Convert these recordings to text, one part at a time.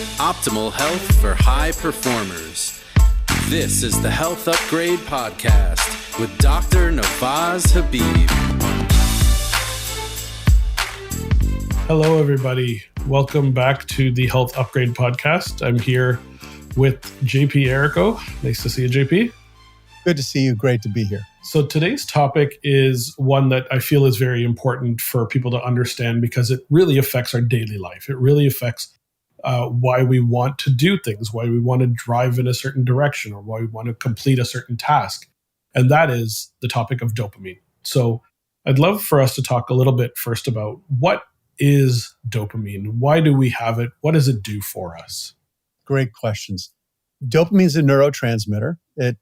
Optimal health for high performers. This is the Health Upgrade Podcast with Dr. Navaz Habib. Hello, everybody. Welcome back to the Health Upgrade Podcast. I'm here with JP Errico. Nice to see you, JP. Good to see you. Great to be here. So today's topic is one that I feel is very important for people to understand because it really affects our daily life. It really affects why we want to do things, why we want to drive in a certain direction, or why we want to complete a certain task. And that is the topic of dopamine. So I'd love for us to talk a little bit first about what is dopamine? Why do we have it? What does it do for us? Great questions. Dopamine is a neurotransmitter. It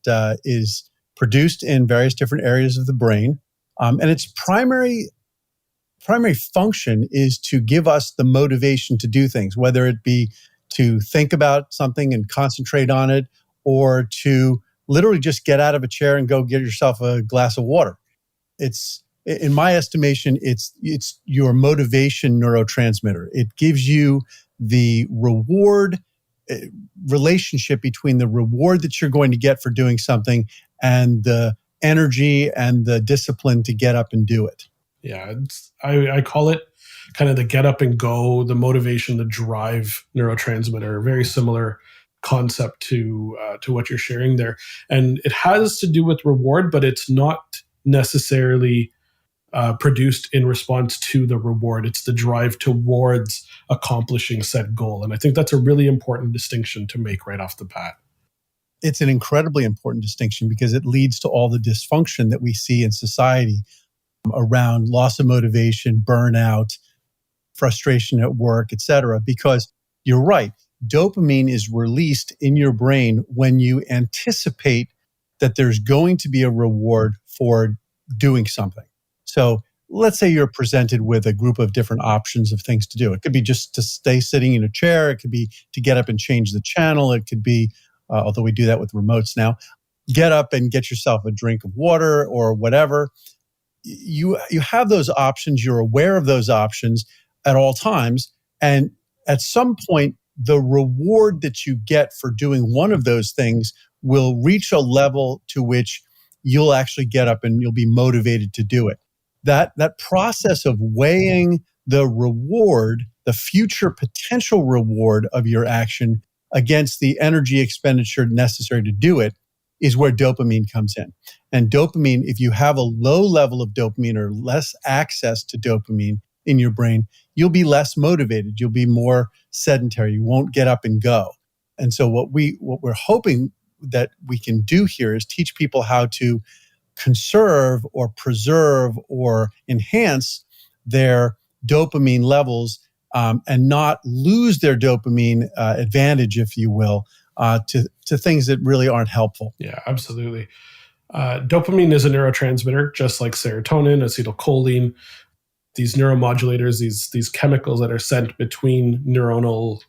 is produced in various different areas of the brain. And its primary function is to give us the motivation to do things, whether it be to think about something and concentrate on it, or to literally just get out of a chair and go get yourself a glass of water. It's, in my estimation, it's your motivation neurotransmitter. It gives you the reward relationship between the reward that you're going to get for doing something and the energy and the discipline to get up and do it. Yeah, I call it kind of the get up and go, the motivation, the drive neurotransmitter, very similar concept to what you're sharing there. And it has to do with reward, but it's not necessarily produced in response to the reward. It's the drive towards accomplishing said goal. And I think that's a really important distinction to make right off the bat. It's an incredibly important distinction because it leads to all the dysfunction that we see in society around loss of motivation, burnout, frustration at work, etc. Because you're right, dopamine is released in your brain when you anticipate that there's going to be a reward for doing something. So let's say you're presented with a group of different options of things to do. It could be just to stay sitting in a chair. It could be to get up and change the channel. It could be, although we do that with remotes now, get up and get yourself a drink of water or whatever. You have those options. You're aware of those options at all times. And at some point, the reward that you get for doing one of those things will reach a level to which you'll actually get up and you'll be motivated to do it. That process of weighing the reward, the future potential reward of your action against the energy expenditure necessary to do it is where dopamine comes in. And dopamine, if you have a low level of dopamine or less access to dopamine in your brain, you'll be less motivated. You'll be more sedentary. You won't get up and go. And so what we're hoping that we can do here is teach people how to conserve or preserve or enhance their dopamine levels and not lose their dopamine advantage, if you will, to things that really aren't helpful. Yeah, absolutely. Dopamine is a neurotransmitter, just like serotonin, acetylcholine, these neuromodulators, these chemicals that are sent between neuronal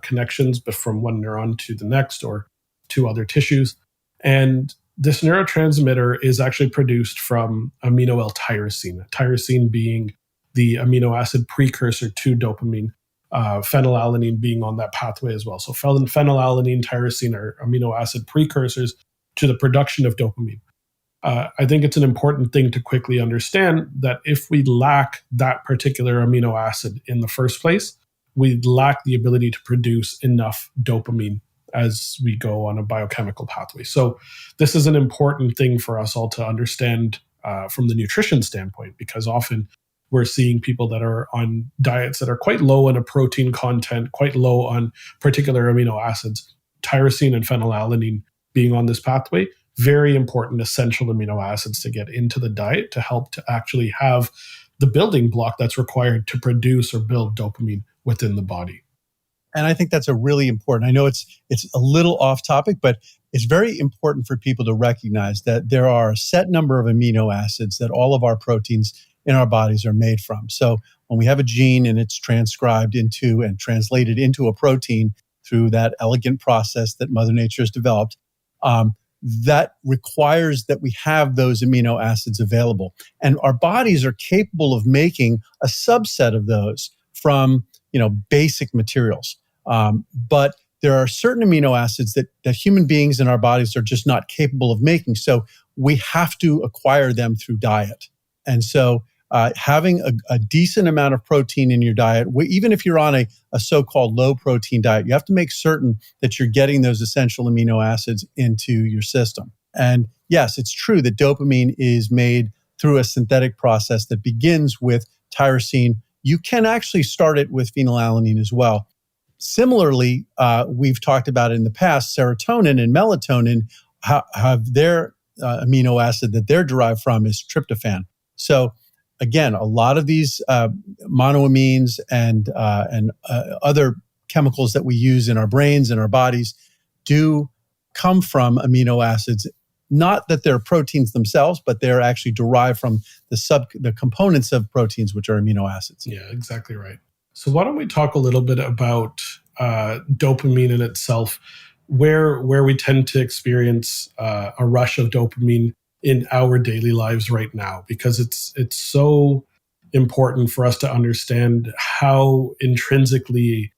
connections, but from one neuron to the next or to other tissues. And this neurotransmitter is actually produced from amino L-tyrosine, tyrosine being the amino acid precursor to dopamine, phenylalanine being on that pathway as well. So phenylalanine, tyrosine are amino acid precursors to the production of dopamine. I think it's an important thing to quickly understand that if we lack that particular amino acid in the first place, we lack the ability to produce enough dopamine as we go on a biochemical pathway. So this is an important thing for us all to understand from the nutrition standpoint, because often we're seeing people that are on diets that are quite low in a protein content, quite low on particular amino acids. Tyrosine and phenylalanine being on this pathway, very important essential amino acids to get into the diet to help to actually have the building block that's required to produce or build dopamine within the body. And I think that's a really important, I know it's a little off topic, but it's very important for people to recognize that there are a set number of amino acids that all of our proteins in our bodies are made from. So when we have a gene and it's transcribed into and translated into a protein through that elegant process that Mother Nature has developed, that requires that we have those amino acids available. And our bodies are capable of making a subset of those from, basic materials. But there are certain amino acids that human beings in our bodies are just not capable of making. So we have to acquire them through diet. And so having a decent amount of protein in your diet, even if you're on a so-called low protein diet, you have to make certain that you're getting those essential amino acids into your system. And yes, it's true that dopamine is made through a synthetic process that begins with tyrosine. You can actually start it with phenylalanine as well. Similarly, we've talked about in the past, serotonin and melatonin have their amino acid that they're derived from is tryptophan. So again, a lot of these monoamines and other chemicals that we use in our brains and our bodies do come from amino acids. Not that they're proteins themselves, but they're actually derived from the components of proteins, which are amino acids. Yeah, exactly right. So why don't we talk a little bit about dopamine in itself, where we tend to experience a rush of dopamine in our daily lives right now, because it's so important for us to understand how intrinsically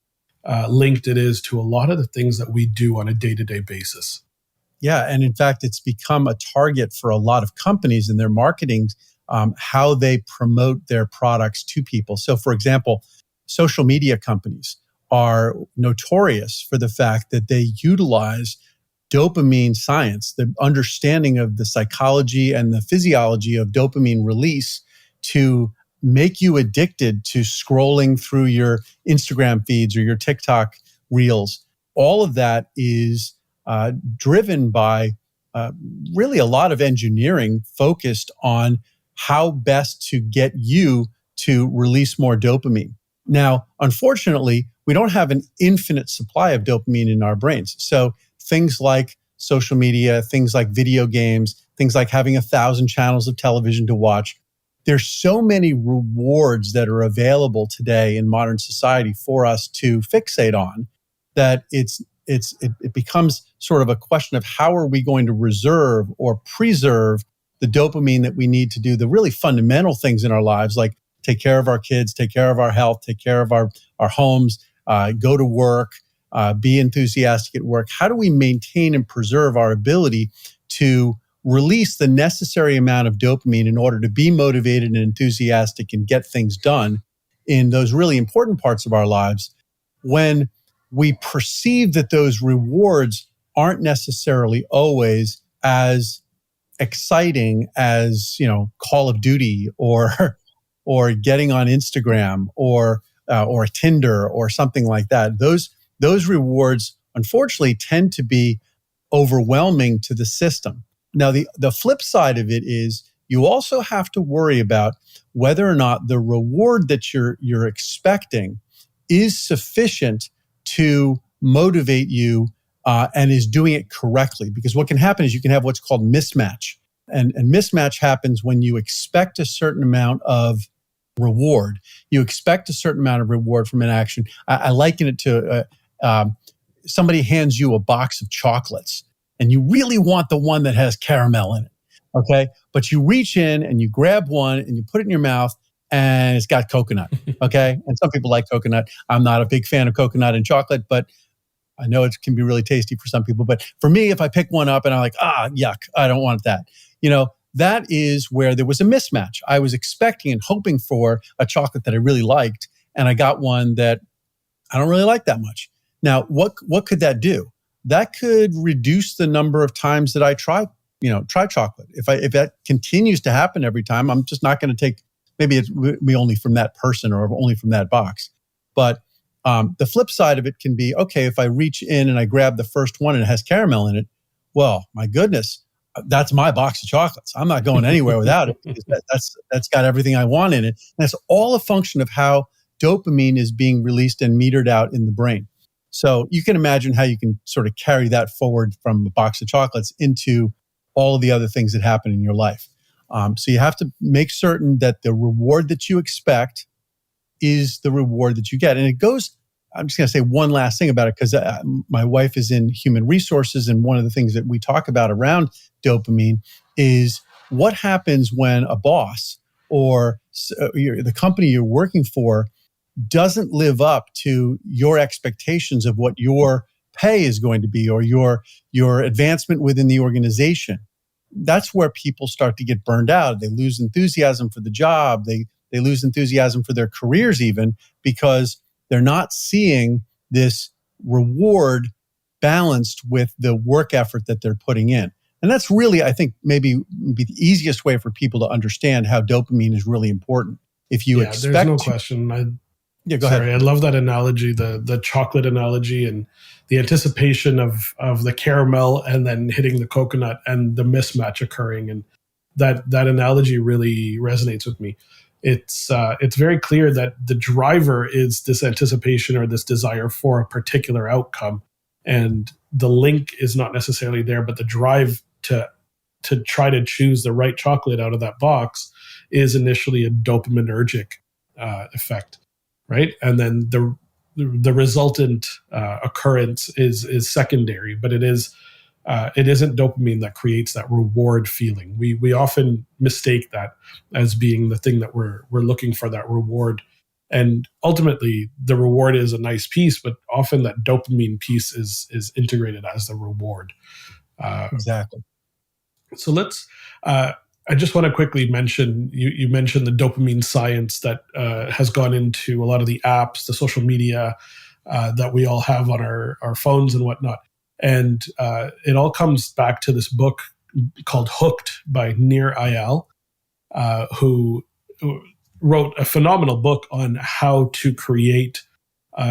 linked it is to a lot of the things that we do on a day-to-day basis. Yeah, and in fact, it's become a target for a lot of companies in their marketing, how they promote their products to people. So for example, social media companies are notorious for the fact that they utilize dopamine science, the understanding of the psychology and the physiology of dopamine release to make you addicted to scrolling through your Instagram feeds or your TikTok reels. All of that is driven by really a lot of engineering focused on how best to get you to release more dopamine. Now, unfortunately, we don't have an infinite supply of dopamine in our brains. So things like social media, things like video games, things like having 1,000 channels of television to watch. There's so many rewards that are available today in modern society for us to fixate on that it becomes sort of a question of how are we going to reserve or preserve the dopamine that we need to do the really fundamental things in our lives, like take care of our kids, take care of our health, take care of our homes, go to work, be enthusiastic at work. How do we maintain and preserve our ability to release the necessary amount of dopamine in order to be motivated and enthusiastic and get things done in those really important parts of our lives when we perceive that those rewards aren't necessarily always as exciting as, Call of Duty or getting on Instagram or Tinder or something like that. Those rewards, unfortunately, tend to be overwhelming to the system. Now, the flip side of it is you also have to worry about whether or not the reward that you're expecting is sufficient to motivate you and is doing it correctly. Because what can happen is you can have what's called mismatch. And mismatch happens when you expect a certain amount of reward. You expect a certain amount of reward from an action. I liken it to somebody hands you a box of chocolates and you really want the one that has caramel in it, okay? But you reach in and you grab one and you put it in your mouth and it's got coconut, okay? And some people like coconut. I'm not a big fan of coconut and chocolate, but I know it can be really tasty for some people. But for me, if I pick one up and I'm like, yuck, I don't want that. That is where there was a mismatch. I was expecting and hoping for a chocolate that I really liked, and I got one that I don't really like that much. Now, what could that do? That could reduce the number of times that I try chocolate. If that continues to happen every time, I'm just not going to take, maybe it's me only from that person or only from that box. But the flip side of it can be, okay, if I reach in and I grab the first one and it has caramel in it, well, my goodness, that's my box of chocolates. I'm not going anywhere without it. That's got everything I want in it. And it's all a function of how dopamine is being released and metered out in the brain. So you can imagine how you can sort of carry that forward from a box of chocolates into all of the other things that happen in your life. So you have to make certain that the reward that you expect is the reward that you get. And it goes, I'm just going to say one last thing about it because my wife is in human resources. And one of the things that we talk about around dopamine is what happens when a boss or the company you're working for doesn't live up to your expectations of what your pay is going to be or your advancement within the organization, that's where people start to get burned out. They lose enthusiasm for the job. They lose enthusiasm for their careers even because they're not seeing this reward balanced with the work effort that they're putting in. And that's really, I think, maybe the easiest way for people to understand how dopamine is really important. If you expect, there's no question. Go ahead. I love that analogy, the chocolate analogy, and the anticipation of the caramel and then hitting the coconut and the mismatch occurring. And that analogy really resonates with me. It's very clear that the driver is this anticipation or this desire for a particular outcome, and the link is not necessarily there, but the drive to try to choose the right chocolate out of that box is initially a dopaminergic effect, right? And then the resultant occurrence is secondary, but it isn't dopamine that creates that reward feeling. We often mistake that as being the thing that we're looking for, that reward. And ultimately, the reward is a nice piece, but often that dopamine piece is integrated as the reward. Exactly. So let's. I just want to quickly mention, you mentioned the dopamine science that has gone into a lot of the apps, the social media that we all have on our phones and whatnot. And it all comes back to this book called Hooked by Nir Eyal, who wrote a phenomenal book on how to create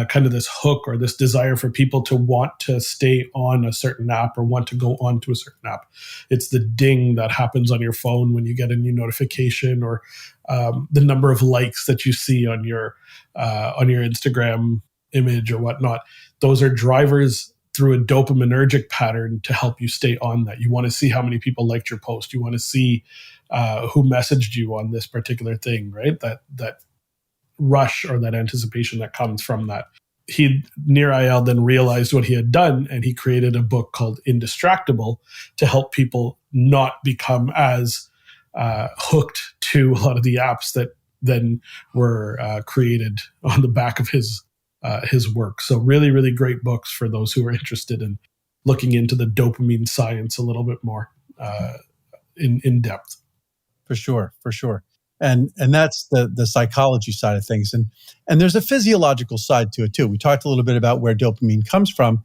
kind of this hook or this desire for people to want to stay on a certain app or want to go on to a certain app. It's the ding that happens on your phone when you get a new notification, or the number of likes that you see on your Instagram image or whatnot. Those are drivers through a dopaminergic pattern to help you stay on that. You want to see how many people liked your post. You want to see who messaged you on this particular thing, right? That rush or that anticipation that comes from that. Nir Eyal then realized what he had done, and he created a book called Indistractable to help people not become as hooked to a lot of the apps that then were created on the back of his work. So really, really great books for those who are interested in looking into the dopamine science a little bit more in depth. For sure. And that's the psychology side of things. And there's a physiological side to it too. We talked a little bit about where dopamine comes from,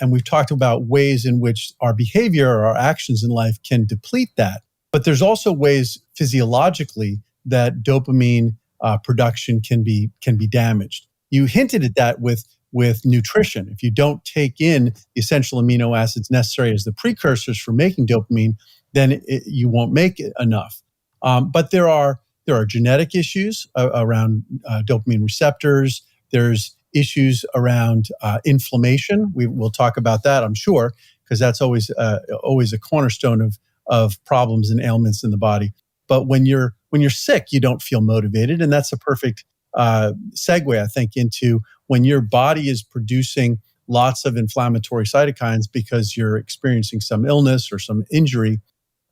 and we've talked about ways in which our behavior or our actions in life can deplete that. But there's also ways physiologically that dopamine production can be damaged. You hinted at that with nutrition. If you don't take in the essential amino acids necessary as the precursors for making dopamine, then you won't make it enough. But there are genetic issues around dopamine receptors. There's issues around inflammation. We'll talk about that, I'm sure, because that's always a cornerstone of problems and ailments in the body. But when you're sick, you don't feel motivated, and that's a perfect segue, I think, into when your body is producing lots of inflammatory cytokines because you're experiencing some illness or some injury.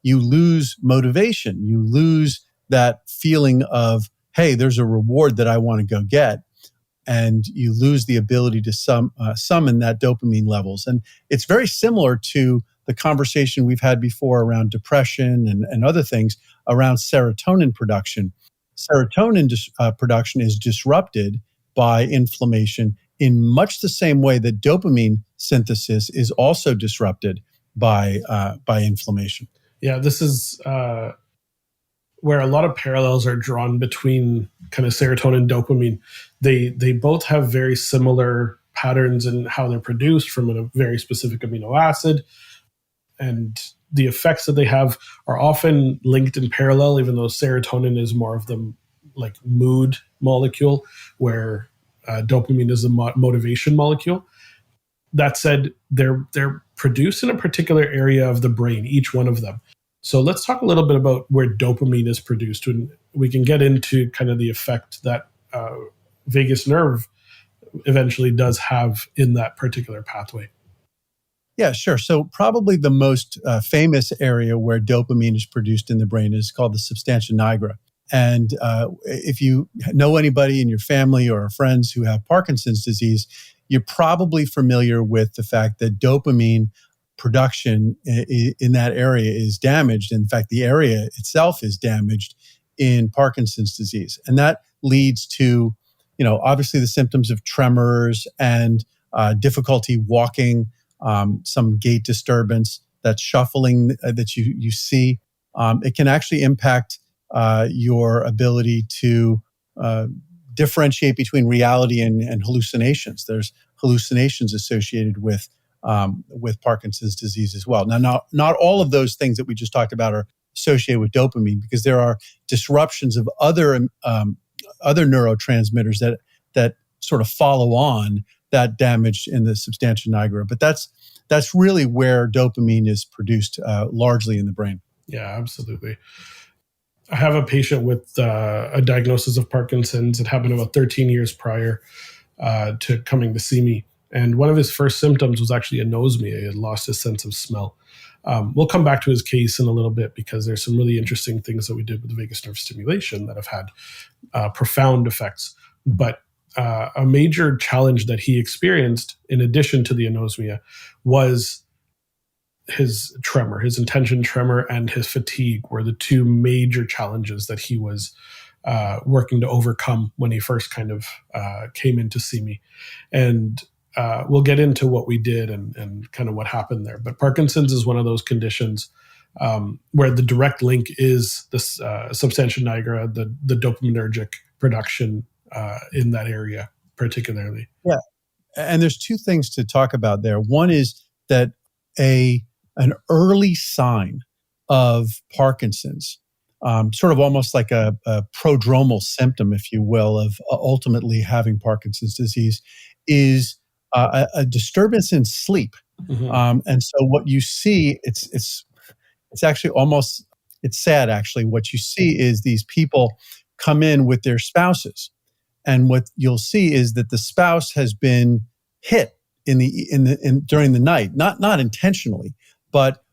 You lose motivation. You lose that feeling of, hey, there's a reward that I want to go get. And you lose the ability to summon that dopamine levels. And it's very similar to the conversation we've had before around depression and other things around serotonin production. Serotonin production is disrupted by inflammation in much the same way that dopamine synthesis is also disrupted by inflammation. Yeah, this is where a lot of parallels are drawn between kind of serotonin and dopamine. They both have very similar patterns in how they're produced from a very specific amino acid. And the effects that they have are often linked in parallel, even though serotonin is more of the like mood molecule, where dopamine is the motivation molecule. That said, they're produced in a particular area of the brain, each one of them. So let's talk a little bit about where dopamine is produced, and we can get into kind of the effect that vagus nerve eventually does have in that particular pathway. Yeah, sure. So probably the most famous area where dopamine is produced in the brain is called the substantia nigra. And if you know anybody in your family or friends who have Parkinson's disease, you're probably familiar with the fact that dopamine production in that area is damaged. In fact, the area itself is damaged in Parkinson's disease. And that leads to, obviously the symptoms of tremors and difficulty walking, some gait disturbance, that shuffling that you see. It can actually impact your ability to differentiate between reality and hallucinations. There's hallucinations associated with Parkinson's disease as well. Now, not all of those things that we just talked about are associated with dopamine, because there are disruptions of other neurotransmitters that sort of follow on that damage in the substantia nigra. But that's really where dopamine is produced largely in the brain. Yeah, absolutely. I have a patient with a diagnosis of Parkinson's. It happened about 13 years prior to coming to see me. And one of his first symptoms was actually anosmia. He had lost his sense of smell. We'll come back to his case in a little bit, because there's some really interesting things that we did with the vagus nerve stimulation that have had profound effects. But a major challenge that he experienced, in addition to the anosmia, was his tremor. His intention tremor and his fatigue were the two major challenges that he was working to overcome when he first kind of came in to see me. And we'll get into what we did and kind of what happened there. But Parkinson's is one of those conditions where the direct link is this substantia nigra, the dopaminergic production in that area particularly. Yeah. And there's two things to talk about there. One is that an early sign of Parkinson's, sort of almost like a prodromal symptom, if you will, of ultimately having Parkinson's disease, is a disturbance in sleep. Mm-hmm. And so what you see, it's actually almost, it's sad actually. What you see is these people come in with their spouses, and what you'll see is that the spouse has been hit during the night, not intentionally, but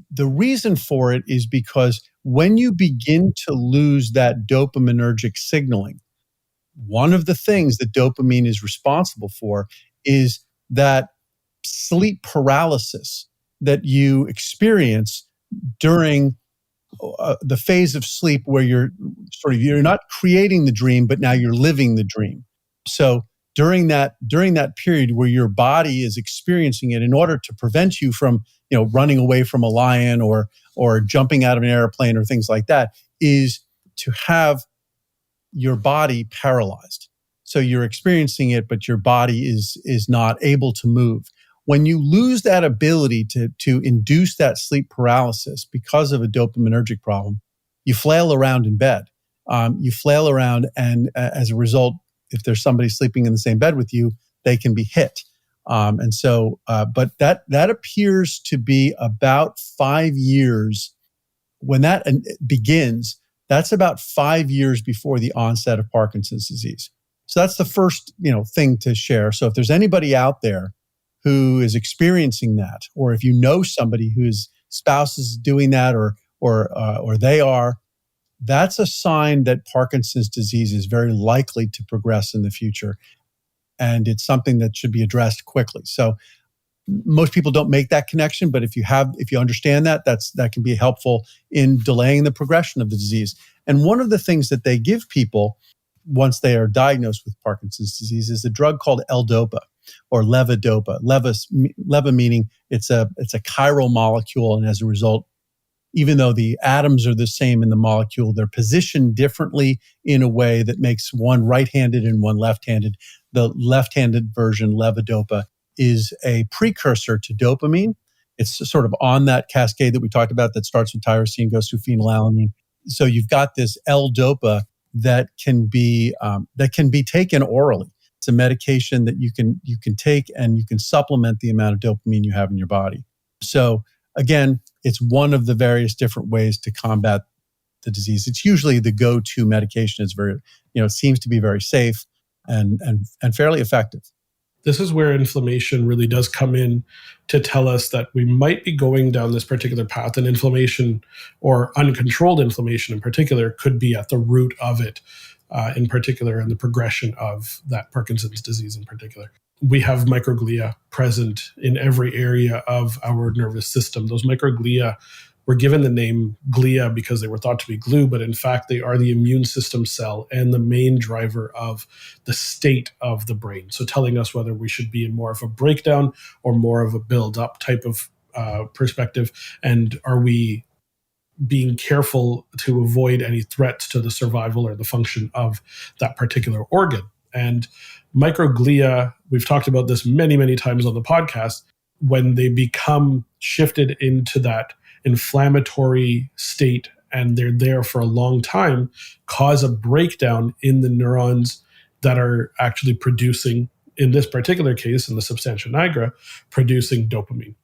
the reason for it is because when you begin to lose that dopaminergic signaling, one of the things that dopamine is responsible for is that sleep paralysis that you experience during the phase of sleep where you're not creating the dream, but now you're living the dream. So during that period where your body is experiencing it, in order to prevent you from running away from a lion or jumping out of an airplane or things like that, is to have your body paralyzed. So you're experiencing it, but your body is not able to move. When you lose that ability to induce that sleep paralysis because of a dopaminergic problem, you flail around in bed. You flail around, and as a result, if there's somebody sleeping in the same bed with you, they can be hit. But that appears to be about 5 years. When that begins, that's about 5 years before the onset of Parkinson's disease. So that's the first, thing to share. So if there's anybody out there who is experiencing that, or if you know somebody whose spouse is doing that, or they are, that's a sign that Parkinson's disease is very likely to progress in the future. And it's something that should be addressed quickly. So most people don't make that connection, but if you understand that can be helpful in delaying the progression of the disease. And one of the things that they give people once they are diagnosed with Parkinson's disease is a drug called l-dopa or levodopa. Leva meaning it's a chiral molecule, and as a result, even though the atoms are the same in the molecule, they're positioned differently in a way that makes one right-handed and one left-handed. The left-handed version, levodopa, is a precursor to dopamine. It's sort of on that cascade that we talked about that starts with tyrosine, goes through phenylalanine. So you've got this L-dopa that can be taken orally. It's a medication that you can take, and you can supplement the amount of dopamine you have in your body. So again, it's one of the various different ways to combat the disease. It's usually the go-to medication. It's very, it seems to be very safe and fairly effective. This is where inflammation really does come in to tell us that we might be going down this particular path, and inflammation, or uncontrolled inflammation in particular, could be at the root of it, in particular, and the progression of that Parkinson's disease in particular. We have microglia present in every area of our nervous system. Those microglia were given the name glia because they were thought to be glue, but in fact, they are the immune system cell and the main driver of the state of the brain. So telling us whether we should be in more of a breakdown or more of a build-up type of perspective, and are we being careful to avoid any threats to the survival or the function of that particular organ. And microglia, we've talked about this many, many times on the podcast, when they become shifted into that inflammatory state and they're there for a long time, cause a breakdown in the neurons that are actually producing, in this particular case, in the substantia nigra, producing dopamine.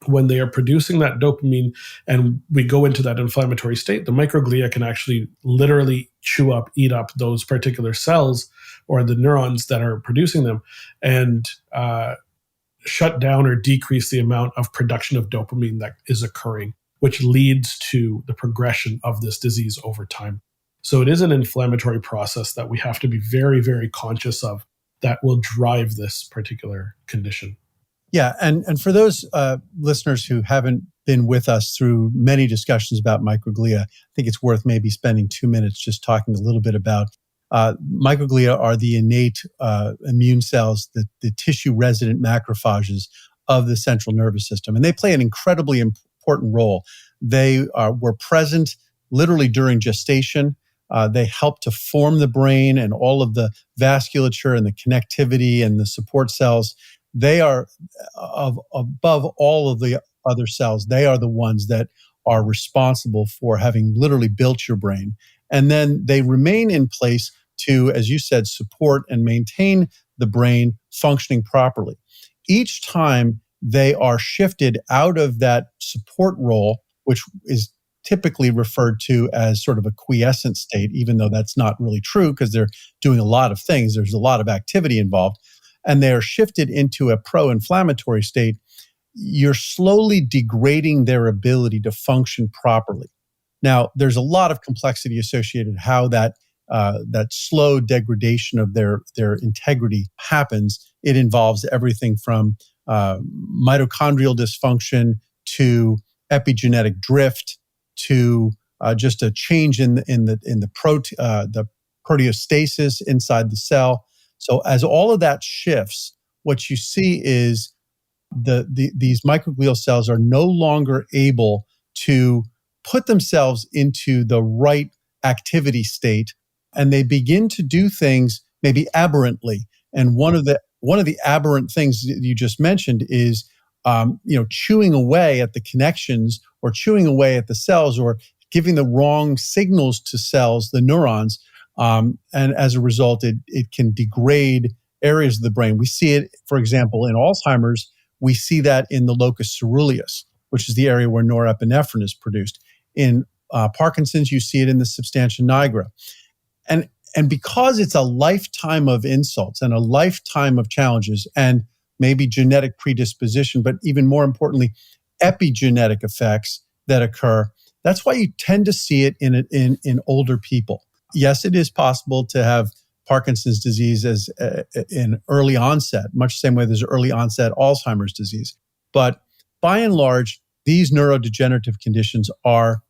When they are producing that dopamine and we go into that inflammatory state, the microglia can actually literally chew up, eat up those particular cells or the neurons that are producing them, and shut down or decrease the amount of production of dopamine that is occurring, which leads to the progression of this disease over time. So it is an inflammatory process that we have to be very, very conscious of that will drive this particular condition. Yeah, and for those listeners who haven't been with us through many discussions about microglia, I think it's worth maybe spending 2 minutes just talking a little bit about microglia are the innate immune cells, the tissue-resident macrophages of the central nervous system, and they play an incredibly important role. They were present literally during gestation. They help to form the brain and all of the vasculature and the connectivity and the support cells. They are above all of the other cells. They are the ones that are responsible for having literally built your brain. And then they remain in place to, as you said, support and maintain the brain functioning properly. Each time they are shifted out of that support role, which is typically referred to as sort of a quiescent state, even though that's not really true because they're doing a lot of things. There's a lot of activity involved. And they are shifted into a pro-inflammatory state, you're slowly degrading their ability to function properly. Now, there's a lot of complexity associated how that slow degradation of their integrity happens. It involves everything from mitochondrial dysfunction to epigenetic drift to just a change in the proteostasis inside the cell. So as all of that shifts, what you see is these microglial cells are no longer able to put themselves into the right activity state, and they begin to do things maybe aberrantly. And one of the aberrant things that you just mentioned is chewing away at the connections or chewing away at the cells or giving the wrong signals to cells, the neurons. And as a result, it can degrade areas of the brain. We see it, for example, in Alzheimer's. We see that in the locus ceruleus, which is the area where norepinephrine is produced. In Parkinson's, you see it in the substantia nigra. And because it's a lifetime of insults and a lifetime of challenges and maybe genetic predisposition, but even more importantly, epigenetic effects that occur, that's why you tend to see it in older people. Yes, it is possible to have Parkinson's disease as in early onset, much the same way there's early onset Alzheimer's disease. But by and large, these neurodegenerative conditions are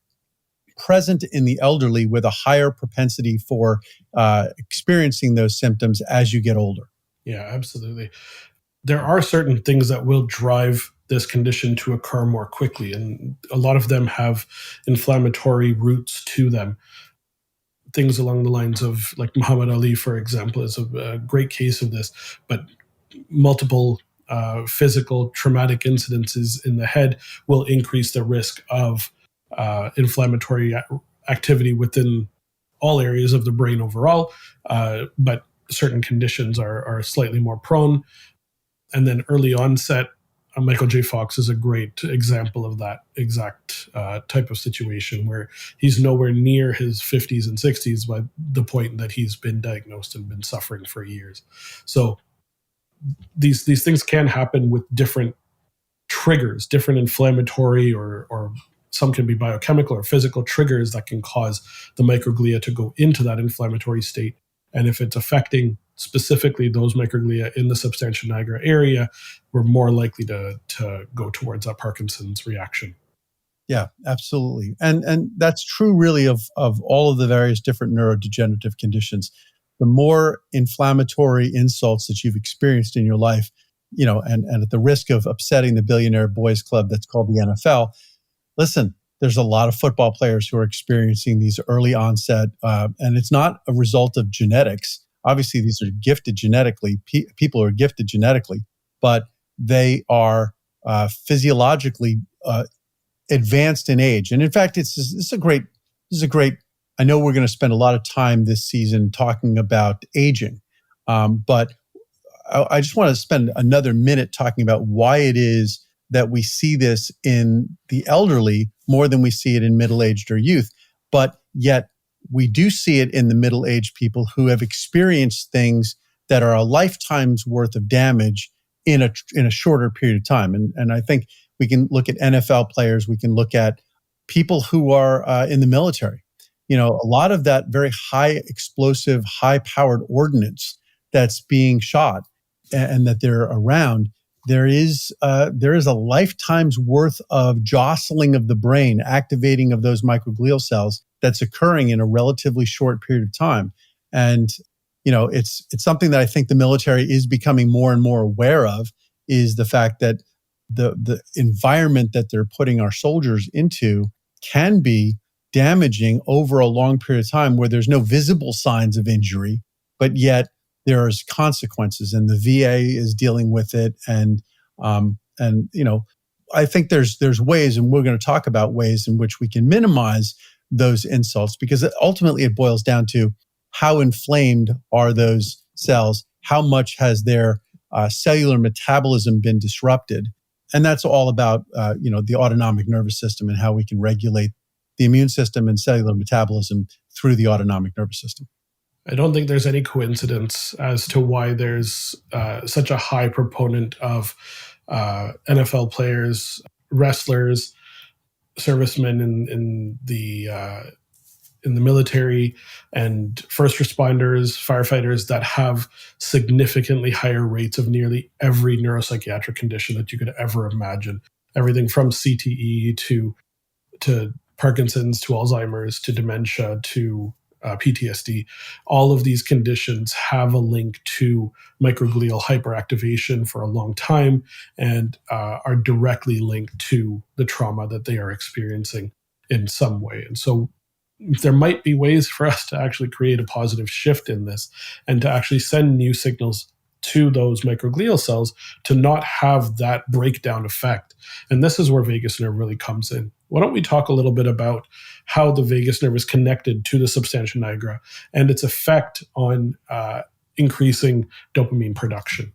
present in the elderly with a higher propensity for experiencing those symptoms as you get older. Yeah, absolutely. There are certain things that will drive this condition to occur more quickly, and a lot of them have inflammatory roots to them. Things along the lines of, like Muhammad Ali, for example, is a great case of this, but multiple physical traumatic incidences in the head will increase the risk of inflammatory activity within all areas of the brain overall, but certain conditions are slightly more prone. And then early onset, Michael J. Fox is a great example of that exact type of situation where he's nowhere near his 50s and 60s by the point that he's been diagnosed and been suffering for years. So these things can happen with different triggers, different inflammatory or some can be biochemical or physical triggers that can cause the microglia to go into that inflammatory state. And if it's affecting specifically those microglia in the substantia nigra area, we're more likely to go towards that Parkinson's reaction. Yeah, absolutely. And that's true really of all of the various different neurodegenerative conditions. The more inflammatory insults that you've experienced in your life, and at the risk of upsetting the billionaire boys club that's called the NFL, listen, there's a lot of football players who are experiencing these early onset, and it's not a result of genetics. Obviously, these are gifted genetically. People are gifted genetically, but they are physiologically advanced in age. And in fact, this is a great. I know we're going to spend a lot of time this season talking about aging, but I just want to spend another minute talking about why it is that we see this in the elderly more than we see it in middle-aged or youth. But yet we do see it in the middle-aged people who have experienced things that are a lifetime's worth of damage in a shorter period of time. And I think we can look at NFL players. We can look at people who are in the military. A lot of that very high explosive, high powered ordnance that's being shot and that they're around, there is a lifetime's worth of jostling of the brain, activating of those microglial cells that's occurring in a relatively short period of time. And, it's something that I think the military is becoming more and more aware of, is the fact that the environment that they're putting our soldiers into can be damaging over a long period of time where there's no visible signs of injury, but yet there's consequences, and the VA is dealing with it. And I think there's ways, and we're going to talk about ways in which we can minimize those insults, because ultimately it boils down to how inflamed are those cells, how much has their cellular metabolism been disrupted, and that's all about the autonomic nervous system and how we can regulate the immune system and cellular metabolism through the autonomic nervous system. I don't think there's any coincidence as to why there's such a high proponent of NFL players, wrestlers, servicemen in the military, and first responders, firefighters that have significantly higher rates of nearly every neuropsychiatric condition that you could ever imagine. Everything from CTE to Parkinson's to Alzheimer's to dementia to PTSD. All of these conditions have a link to microglial hyperactivation for a long time and are directly linked to the trauma that they are experiencing in some way. And so there might be ways for us to actually create a positive shift in this and to actually send new signals to those microglial cells to not have that breakdown effect. And this is where vagus nerve really comes in. Why don't we talk a little bit about how the vagus nerve is connected to the substantia nigra and its effect on increasing dopamine production?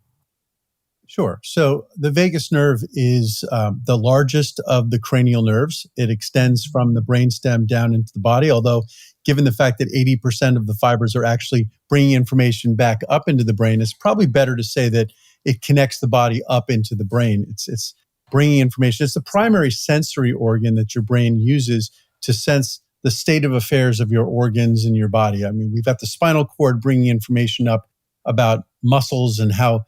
Sure. So the vagus nerve is the largest of the cranial nerves. It extends from the brainstem down into the body, although given the fact that 80% of the fibers are actually bringing information back up into the brain, it's probably better to say that it connects the body up into the brain. It's bringing information. It's the primary sensory organ that your brain uses to sense the state of affairs of your organs in your body. I mean, we've got the spinal cord bringing information up about muscles and how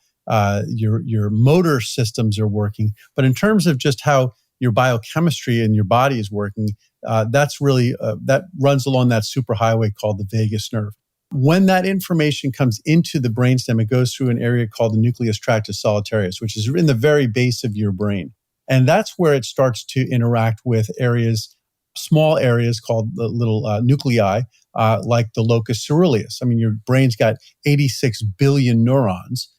your motor systems are working. But in terms of just how your biochemistry in your body is working, that's really, that runs along that superhighway called the vagus nerve. When that information comes into the brainstem, it goes through an area called the nucleus tractus solitarius, which is in the very base of your brain. And that's where it starts to interact with areas, small areas called the little nuclei, like the locus ceruleus. I mean, your brain's got 86 billion neurons.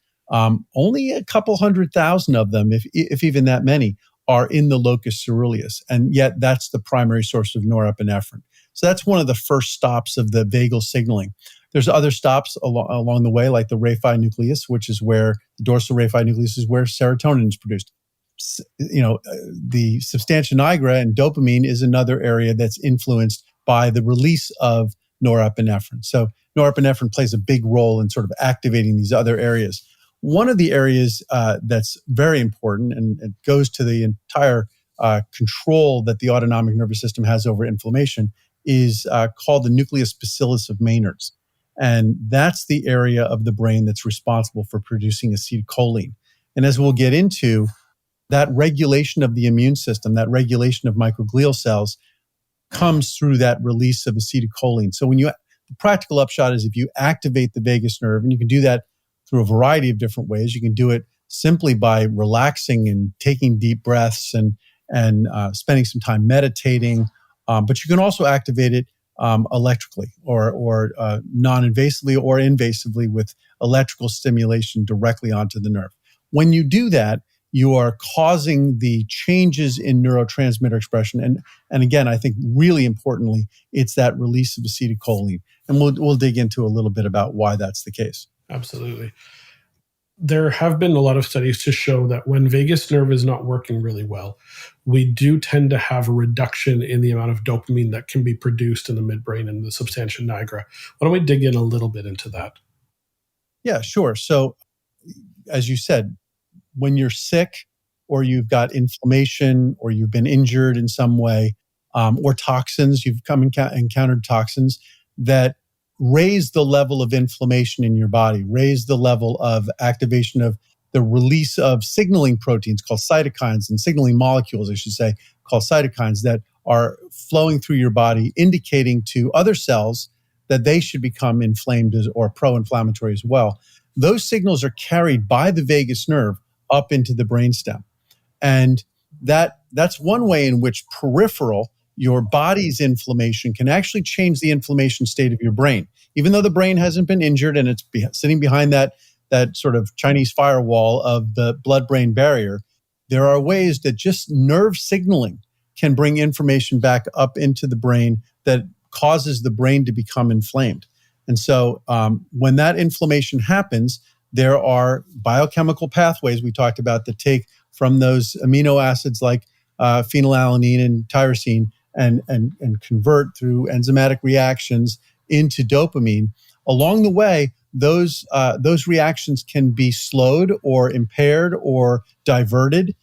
Only a couple 100,000 of them, if even that many, are in the locus ceruleus. And yet that's the primary source of norepinephrine. So that's one of the first stops of the vagal signaling. There's other stops along the way, like the raphe nucleus, which is where the dorsal raphe nucleus is where serotonin is produced. The substantia nigra and dopamine is another area that's influenced by the release of norepinephrine. So norepinephrine plays a big role in sort of activating these other areas. One of the areas that's very important, and it goes to the entire control that the autonomic nervous system has over inflammation, is called the nucleus bacillus of Maynard's. And that's the area of the brain that's responsible for producing acetylcholine. And as we'll get into, that regulation of the immune system, that regulation of microglial cells, comes through that release of acetylcholine. So the practical upshot is if you activate the vagus nerve, and you can do that through a variety of different ways. You can do it simply by relaxing and taking deep breaths and spending some time meditating. But you can also activate it electrically or non-invasively or invasively with electrical stimulation directly onto the nerve. When you do that, you are causing the changes in neurotransmitter expression. And again, I think really importantly, it's that release of acetylcholine. And we'll dig into a little bit about why that's the case. Absolutely. There have been a lot of studies to show that when vagus nerve is not working really well, we do tend to have a reduction in the amount of dopamine that can be produced in the midbrain and the substantia nigra. Why don't we dig in a little bit into that? Yeah, sure. So as you said, when you're sick or you've got inflammation or you've been injured in some way, or toxins, you've encountered toxins that raise the level of inflammation in your body, raise the level of activation of the release of signaling proteins called cytokines and signaling molecules, I should say, called cytokines that are flowing through your body, indicating to other cells that they should become inflamed or pro-inflammatory as well. Those signals are carried by the vagus nerve up into the brainstem. And that's one way in which peripheral, your body's inflammation, can actually change the inflammation state of your brain. Even though the brain hasn't been injured and it's sitting behind that sort of Chinese firewall of the blood-brain barrier, there are ways that just nerve signaling can bring information back up into the brain that causes the brain to become inflamed. And so when that inflammation happens, there are biochemical pathways we talked about that take from those amino acids like phenylalanine and tyrosine and convert through enzymatic reactions into dopamine. Along the way, those reactions can be slowed or impaired or diverted,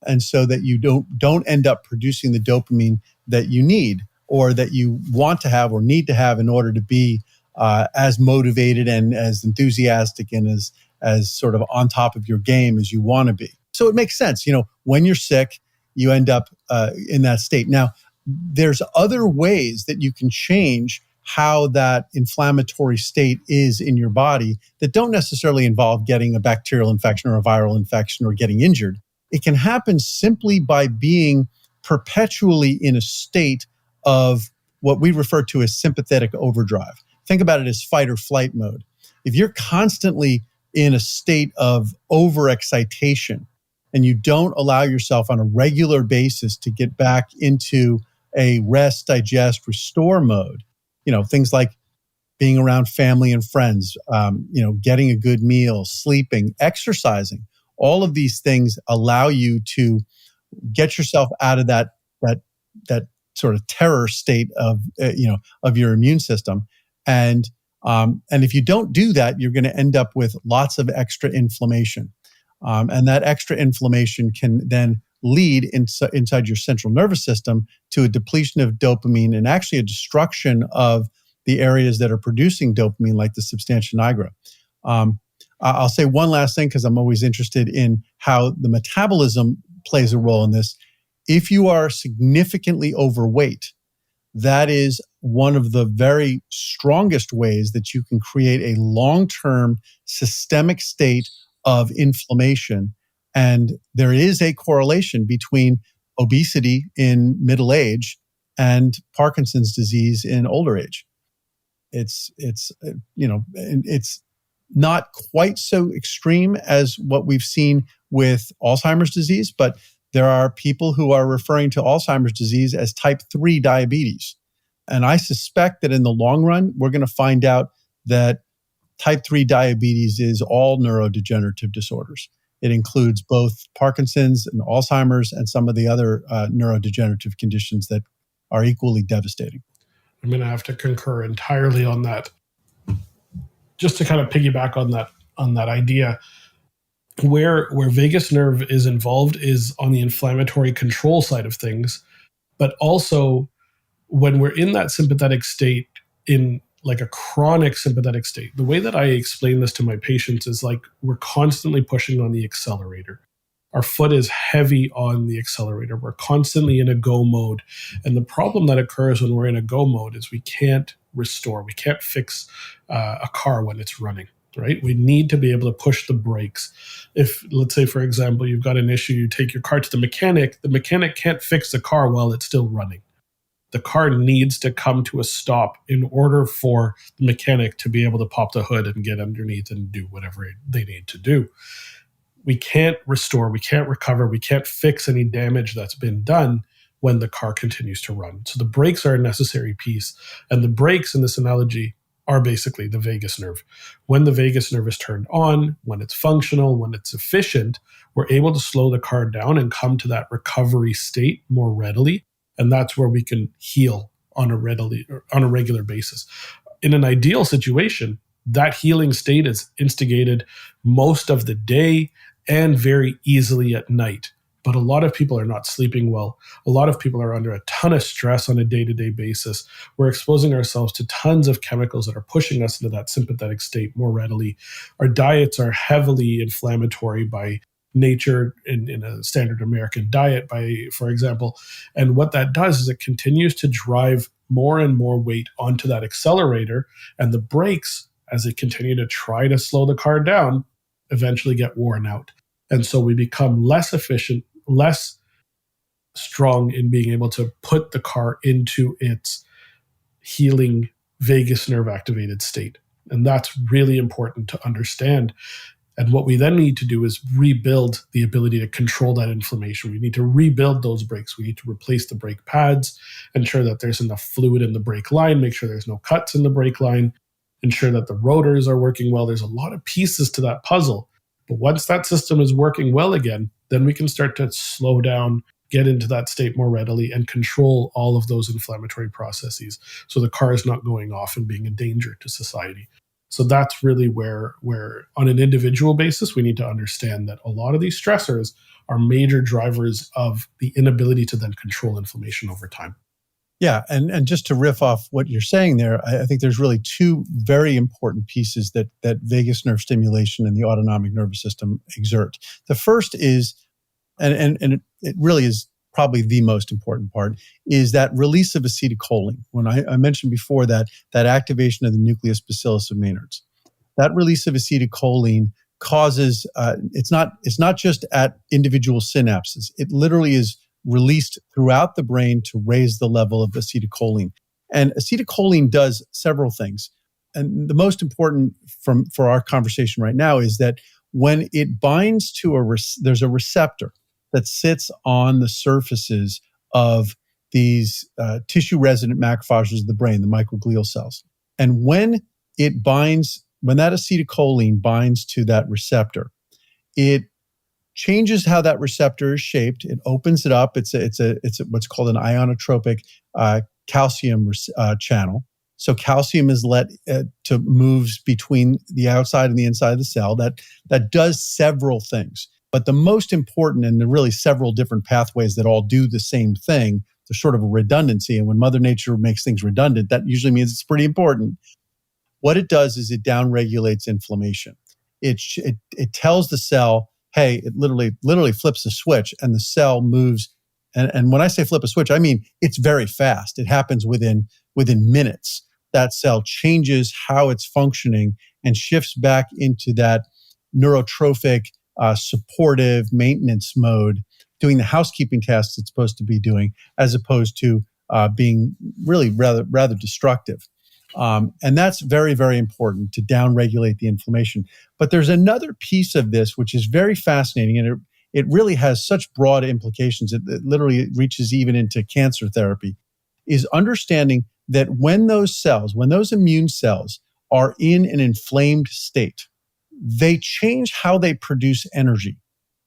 and so that you don't end up producing the dopamine that you need or that you want to have or need to have in order to be as motivated and as enthusiastic and as sort of on top of your game as you want to be. So it makes sense. When you're sick, you end up in that state. Now, there's other ways that you can change how that inflammatory state is in your body that don't necessarily involve getting a bacterial infection or a viral infection or getting injured. It can happen simply by being perpetually in a state of what we refer to as sympathetic overdrive. Think about it as fight or flight mode. If you're constantly in a state of overexcitation and you don't allow yourself on a regular basis to get back into a rest, digest, restore mode, things like being around family and friends, getting a good meal, sleeping, exercising, all of these things allow you to get yourself out of that sort of terror state of your immune system. And if you don't do that, you're going to end up with lots of extra inflammation. And that extra inflammation can then lead inside your central nervous system to a depletion of dopamine and actually a destruction of the areas that are producing dopamine, like the substantia nigra. I'll say one last thing because I'm always interested in how the metabolism plays a role in this. If you are significantly overweight, that is one of the very strongest ways that you can create a long-term systemic state of inflammation. And there is a correlation between obesity in middle age and Parkinson's disease in older age. It's not quite so extreme as what we've seen with Alzheimer's disease, but there are people who are referring to Alzheimer's disease as type 3 diabetes. And I suspect that in the long run, we're going to find out that type 3 diabetes is all neurodegenerative disorders. It includes both Parkinson's and Alzheimer's and some of the other neurodegenerative conditions that are equally devastating. I'm going to have to concur entirely on that. Just to kind of piggyback on that idea, Where vagus nerve is involved is on the inflammatory control side of things, but also when we're in that sympathetic state, in like a chronic sympathetic state, the way that I explain this to my patients is like we're constantly pushing on the accelerator. Our foot is heavy on the accelerator. We're constantly in a go mode. And the problem that occurs when we're in a go mode is we can't restore, we can't fix a car when it's running, right? We need to be able to push the brakes. If, let's say, for example, you've got an issue, you take your car to the mechanic can't fix the car while it's still running. The car needs to come to a stop in order for the mechanic to be able to pop the hood and get underneath and do whatever they need to do. We can't restore, we can't recover, we can't fix any damage that's been done when the car continues to run. So the brakes are a necessary piece. And the brakes in this analogy are basically the vagus nerve. When the vagus nerve is turned on, when it's functional, when it's efficient, we're able to slow the car down and come to that recovery state more readily. And that's where we can heal on a regular basis. In an ideal situation, that healing state is instigated most of the day and very easily at night. But a lot of people are not sleeping well. A lot of people are under a ton of stress on a day-to-day basis. We're exposing ourselves to tons of chemicals that are pushing us into that sympathetic state more readily. Our diets are heavily inflammatory by nature in a standard American diet, for example. And what that does is it continues to drive more and more weight onto that accelerator, and the brakes, as they continue to try to slow the car down, eventually get worn out. And so we become less efficient, less strong in being able to put the car into its healing vagus nerve activated state. And that's really important to understand. And what we then need to do is rebuild the ability to control that inflammation. We need to rebuild those brakes. We need to replace the brake pads, ensure that there's enough fluid in the brake line, make sure there's no cuts in the brake line, ensure that the rotors are working well. There's a lot of pieces to that puzzle. But once that system is working well again, then we can start to slow down, get into that state more readily, and control all of those inflammatory processes so the car is not going off and being a danger to society. So that's really where on an individual basis, we need to understand that a lot of these stressors are major drivers of the inability to then control inflammation over time. Yeah, and just to riff off what you're saying there, I think there's really two very important pieces that vagus nerve stimulation and the autonomic nervous system exert. The first is, and it really is probably the most important part, is that release of acetylcholine. When I mentioned before that activation of the nucleus bacillus of Maynard's, that release of acetylcholine causes, it's not just at individual synapses. It literally is released throughout the brain to raise the level of acetylcholine. And acetylcholine does several things. And the most important for our conversation right now is that when it binds to there's a receptor that sits on the surfaces of these tissue-resident macrophages of the brain, the microglial cells. And when that acetylcholine binds to that receptor, it changes how that receptor is shaped. It opens it up. It's what's called an ionotropic calcium channel. So calcium is moves between the outside and the inside of the cell. That does several things. But the most important, and there are really several different pathways that all do the same thing, there's sort of a redundancy. And when Mother Nature makes things redundant, that usually means it's pretty important. What it does is it downregulates inflammation. It tells the cell, hey, it literally flips a switch and the cell moves. And when I say flip a switch, I mean it's very fast. It happens within minutes. That cell changes how it's functioning and shifts back into that neurotrophic, supportive maintenance mode, doing the housekeeping tasks it's supposed to be doing, as opposed to being really rather destructive. And that's very, very important to downregulate the inflammation. But there's another piece of this which is very fascinating, and it really has such broad implications. It literally reaches even into cancer therapy, is understanding that when those immune cells are in an inflamed state, they change how they produce energy.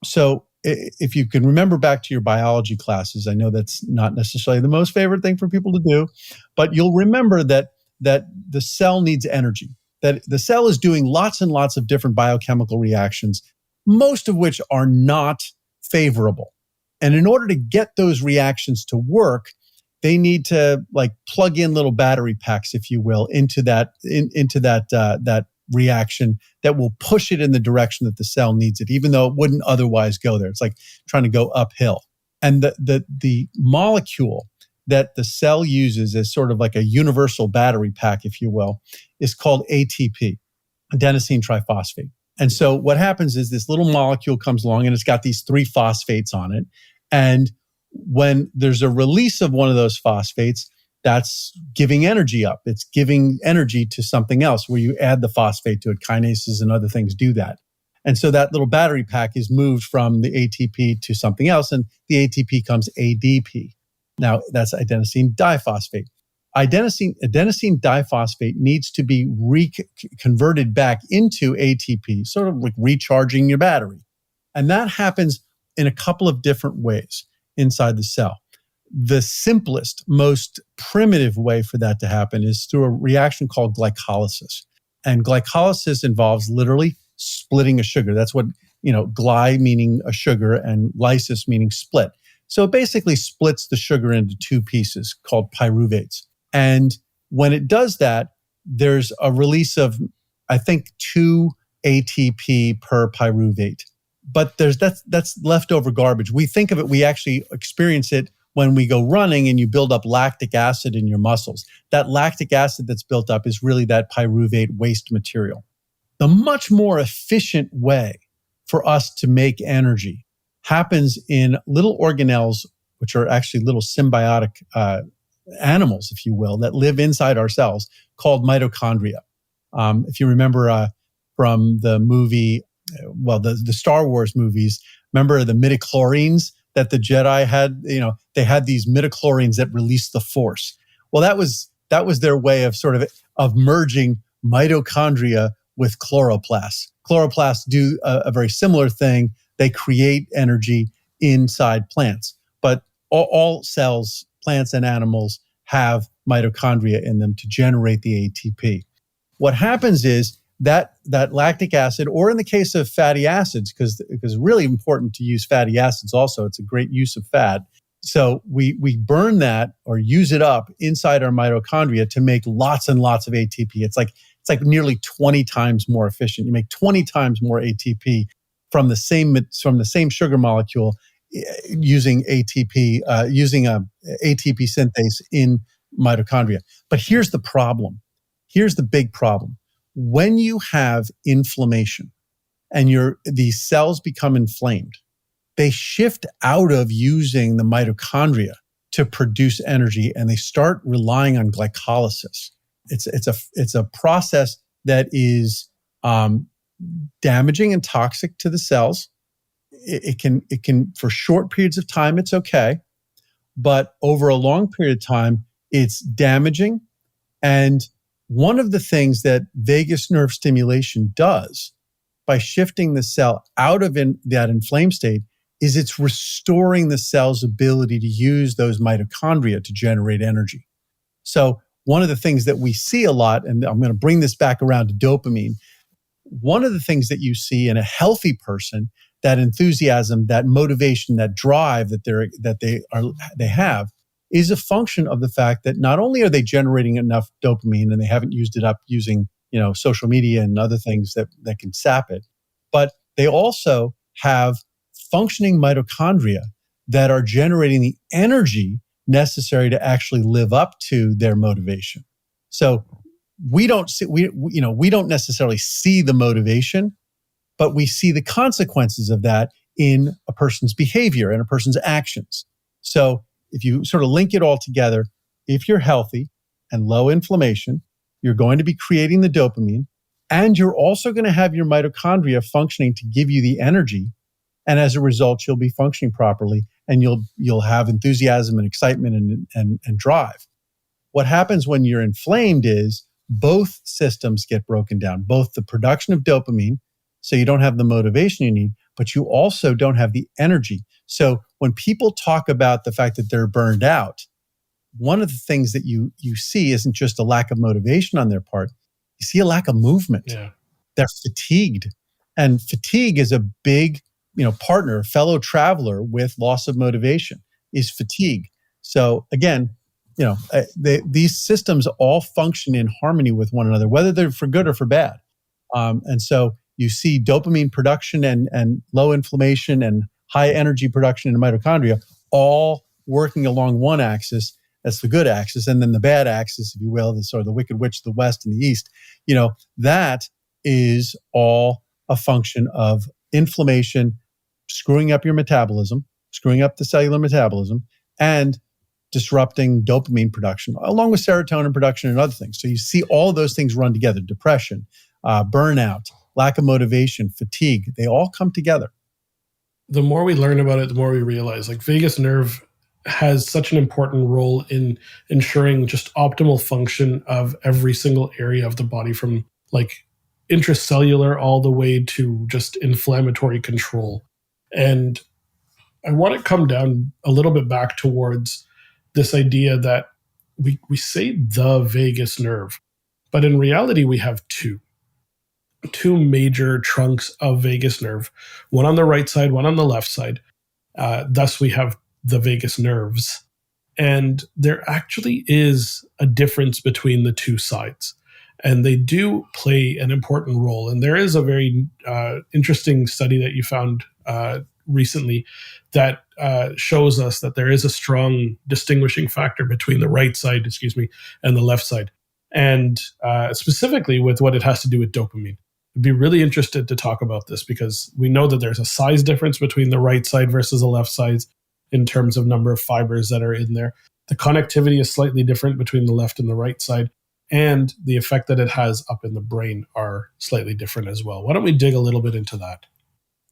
So if you can remember back to your biology classes, I know that's not necessarily the most favorite thing for people to do, but you'll remember that the cell needs energy, that the cell is doing lots and lots of different biochemical reactions most of which are not favorable. And in order to get those reactions to work, they need to like plug in little battery packs, if you will, into that reaction that will push it in the direction that the cell needs it, even though it wouldn't otherwise go there. It's like trying to go uphill. And the molecule that the cell uses as sort of like a universal battery pack, if you will, is called ATP, adenosine triphosphate. And so what happens is this little molecule comes along and it's got these 3 phosphates on it. And when there's a release of one of those phosphates, that's giving energy up. It's giving energy to something else where you add the phosphate to it. Kinases and other things do that. And so that little battery pack is moved from the ATP to something else, and the ATP becomes ADP. Now, that's adenosine diphosphate. Adenosine diphosphate needs to be converted back into ATP, sort of like recharging your battery. And that happens in a couple of different ways inside the cell. The simplest, most primitive way for that to happen is through a reaction called glycolysis. And glycolysis involves literally splitting a sugar. That's what, gly meaning a sugar and lysis meaning split. So it basically splits the sugar into 2 pieces called pyruvates. And when it does that, there's a release of, I think, 2 ATP per pyruvate. But that's leftover garbage. We think of it, we actually experience it when we go running and you build up lactic acid in your muscles. That lactic acid that's built up is really that pyruvate waste material. The much more efficient way for us to make energy happens in little organelles, which are actually little symbiotic animals, if you will, that live inside our cells, called mitochondria. If you remember from the movie, the Star Wars movies, remember the midichlorians that the Jedi had? They had these midichlorians that released the Force. Well, that was their way of merging mitochondria with chloroplasts. Chloroplasts do a very similar thing. They create energy inside plants. But all cells, plants and animals, have mitochondria in them to generate the ATP. What happens is that lactic acid, or in the case of fatty acids, because it's really important to use fatty acids also, it's a great use of fat. So we burn that or use it up inside our mitochondria to make lots and lots of ATP. It's like nearly 20 times more efficient. You make 20 times more ATP from the same sugar molecule using ATP, using a ATP synthase in mitochondria. But here's the problem. Here's the big problem. When you have inflammation and these cells become inflamed, they shift out of using the mitochondria to produce energy and they start relying on glycolysis. It's a process that is damaging and toxic to the cells. It can for short periods of time, it's okay. But over a long period of time, it's damaging. And one of the things that vagus nerve stimulation does by shifting the cell out of that inflamed state is it's restoring the cell's ability to use those mitochondria to generate energy. So one of the things that we see a lot, and I'm going to bring this back around to dopamine, one of the things that you see in a healthy person, that enthusiasm, that motivation, that drive that they have, is a function of the fact that not only are they generating enough dopamine and they haven't used it up using, social media and other things that can sap it, but they also have functioning mitochondria that are generating the energy necessary to actually live up to their motivation. So we don't necessarily see the motivation, but we see the consequences of that in a person's behavior and a person's actions. So if you sort of link it all together, if you're healthy and low inflammation, you're going to be creating the dopamine, and you're also going to have your mitochondria functioning to give you the energy. And as a result, you'll be functioning properly, and you'll have enthusiasm and excitement and drive. What happens when you're inflamed is both systems get broken down, both the production of dopamine, so you don't have the motivation you need, but you also don't have the energy. So when people talk about the fact that they're burned out, one of the things that you see isn't just a lack of motivation on their part. You see a lack of movement. Yeah. They're fatigued. And fatigue is a big, partner, fellow traveler with loss of motivation is fatigue. So again, these systems all function in harmony with one another, whether they're for good or for bad. And so you see dopamine production and low inflammation and high energy production in the mitochondria all working along one axis. That's the good axis. And then the bad axis, if you will, the sort of the wicked witch, the west and the east, that is all a function of inflammation, screwing up your metabolism, screwing up the cellular metabolism, and disrupting dopamine production, along with serotonin production and other things. So you see all of those things run together: depression, burnout, lack of motivation, fatigue. They all come together. The more we learn about it, the more we realize vagus nerve has such an important role in ensuring just optimal function of every single area of the body, from intracellular all the way to just inflammatory control. And I want to come down a little bit back towards this idea that we say the vagus nerve, but in reality, we have two major trunks of vagus nerve, one on the right side, one on the left side. Thus, we have the vagus nerves. And there actually is a difference between the two sides, and they do play an important role. And there is a very interesting study that you found recently that shows us that there is a strong distinguishing factor between the right side, and the left side. And specifically with what it has to do with dopamine. I'd be really interested to talk about this because we know that there's a size difference between the right side versus the left side in terms of number of fibers that are in there. The connectivity is slightly different between the left and the right side, and the effect that it has up in the brain are slightly different as well. Why don't we dig a little bit into that?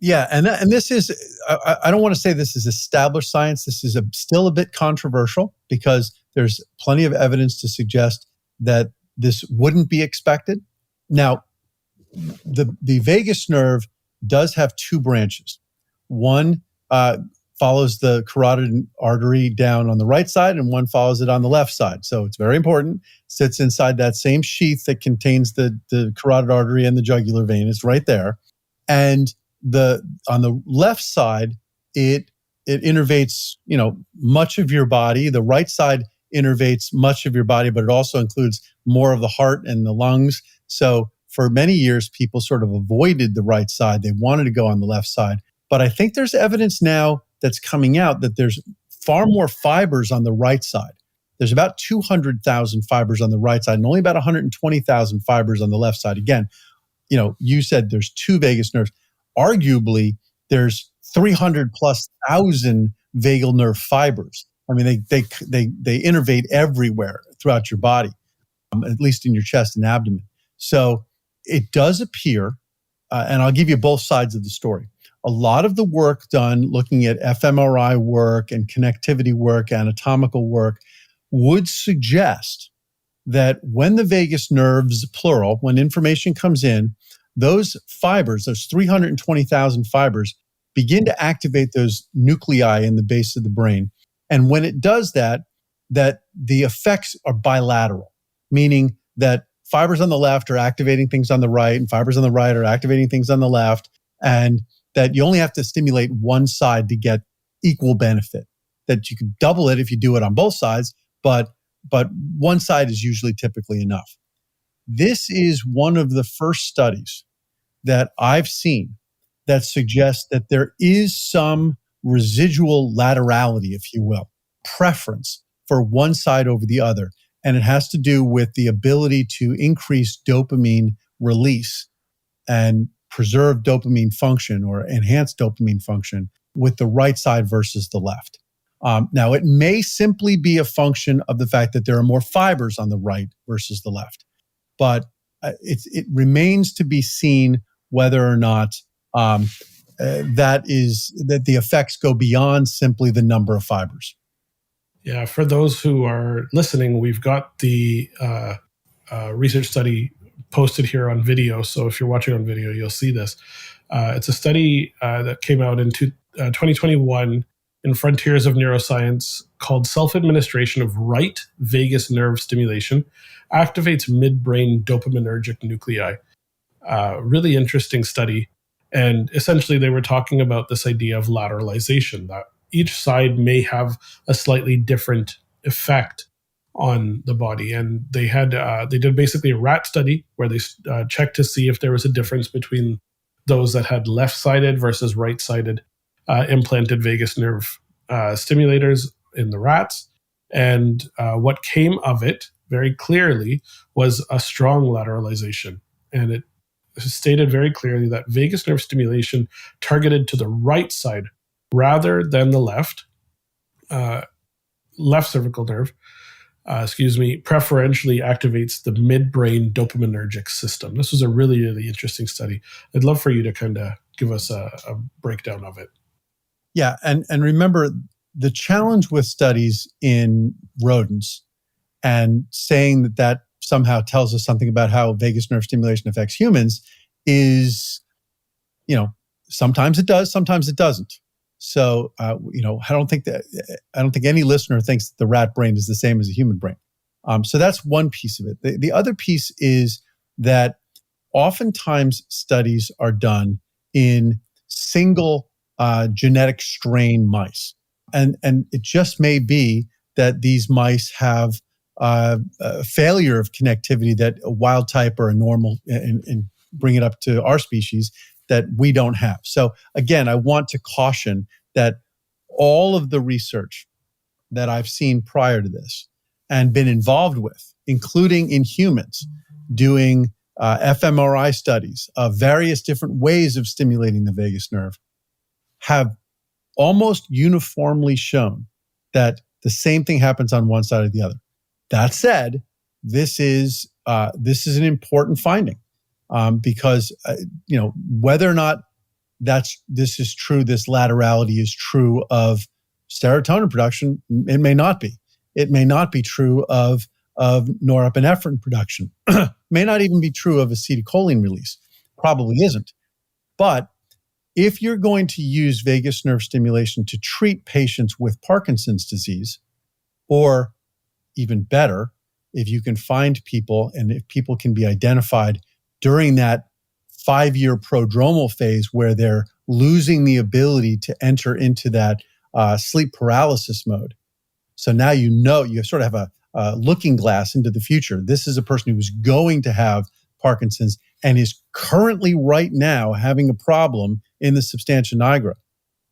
Yeah, and this is, I don't want to say this is established science. This is still a bit controversial because there's plenty of evidence to suggest that this wouldn't be expected. Now, the vagus nerve does have two branches. One follows the carotid artery down on the right side, and one follows it on the left side. So it's very important. Sits inside that same sheath that contains the carotid artery and the jugular vein. It's right there. And on the left side, it innervates, much of your body. The right side innervates much of your body, but it also includes more of the heart and the lungs. So for many years, people sort of avoided the right side. They wanted to go on the left side. But I think there's evidence now that's coming out that there's far more fibers on the right side. There's about 200,000 fibers on the right side and only about 120,000 fibers on the left side. Again, you said there's two vagus nerves. Arguably, there's 300 plus thousand vagal nerve fibers. I mean, they innervate everywhere throughout your body, at least in your chest and abdomen. So it does appear, and I'll give you both sides of the story. A lot of the work done looking at fMRI work and connectivity work, anatomical work, would suggest that when the vagus nerves, plural, when information comes in, those fibers, those 320,000 fibers, begin to activate those nuclei in the base of the brain. And when it does that the effects are bilateral, meaning that fibers on the left are activating things on the right, and fibers on the right are activating things on the left, and that you only have to stimulate one side to get equal benefit. That you can double it if you do it on both sides, but one side is usually typically enough. This is one of the first studies that I've seen that suggests that there is some residual laterality, if you will, preference for one side over the other. And it has to do with the ability to increase dopamine release and preserve dopamine function or enhance dopamine function with the right side versus the left. Now, it may simply be a function of the fact that there are more fibers on the right versus the left, but it remains to be seen whether or not that the effects go beyond simply the number of fibers. Yeah, for those who are listening, we've got the research study posted here on video. So if you're watching on video, you'll see this. It's a study that came out in 2021 in Frontiers of Neuroscience called Self-Administration of Right Vagus Nerve Stimulation Activates Midbrain Dopaminergic Nuclei. Really interesting study. And essentially, they were talking about this idea of lateralization, that each side may have a slightly different effect on the body. And they did basically a rat study where they checked to see if there was a difference between those that had left-sided versus right-sided implanted vagus nerve stimulators in the rats. And what came of it very clearly was a strong lateralization. And it stated very clearly that vagus nerve stimulation targeted to the right side rather than the left cervical nerve, preferentially activates the midbrain dopaminergic system. This was a really, really interesting study. I'd love for you to kind of give us a breakdown of it. Yeah, and remember, the challenge with studies in rodents and saying that somehow tells us something about how vagus nerve stimulation affects humans is, sometimes it does, sometimes it doesn't. So, I don't think any listener thinks that the rat brain is the same as a human brain. So that's one piece of it. The other piece is that oftentimes studies are done in single genetic strain mice. And it just may be that these mice have a failure of connectivity that a wild type or a normal, and bring it up to our species, that we don't have. So again, I want to caution that all of the research that I've seen prior to this and been involved with, including in humans, doing fMRI studies of various different ways of stimulating the vagus nerve, have almost uniformly shown that the same thing happens on one side or the other. That said, this is an important finding because whether or not this is true, this laterality is true of serotonin production, it may not be. It may not be true of norepinephrine production. May not even be true of acetylcholine release. Probably isn't. But if you're going to use vagus nerve stimulation to treat patients with Parkinson's disease, or even better, if you can find people and if people can be identified during that 5-year prodromal phase where they're losing the ability to enter into that sleep paralysis mode. So now you sort of have a looking glass into the future. This is a person who is going to have Parkinson's and is currently right now having a problem in the substantia nigra.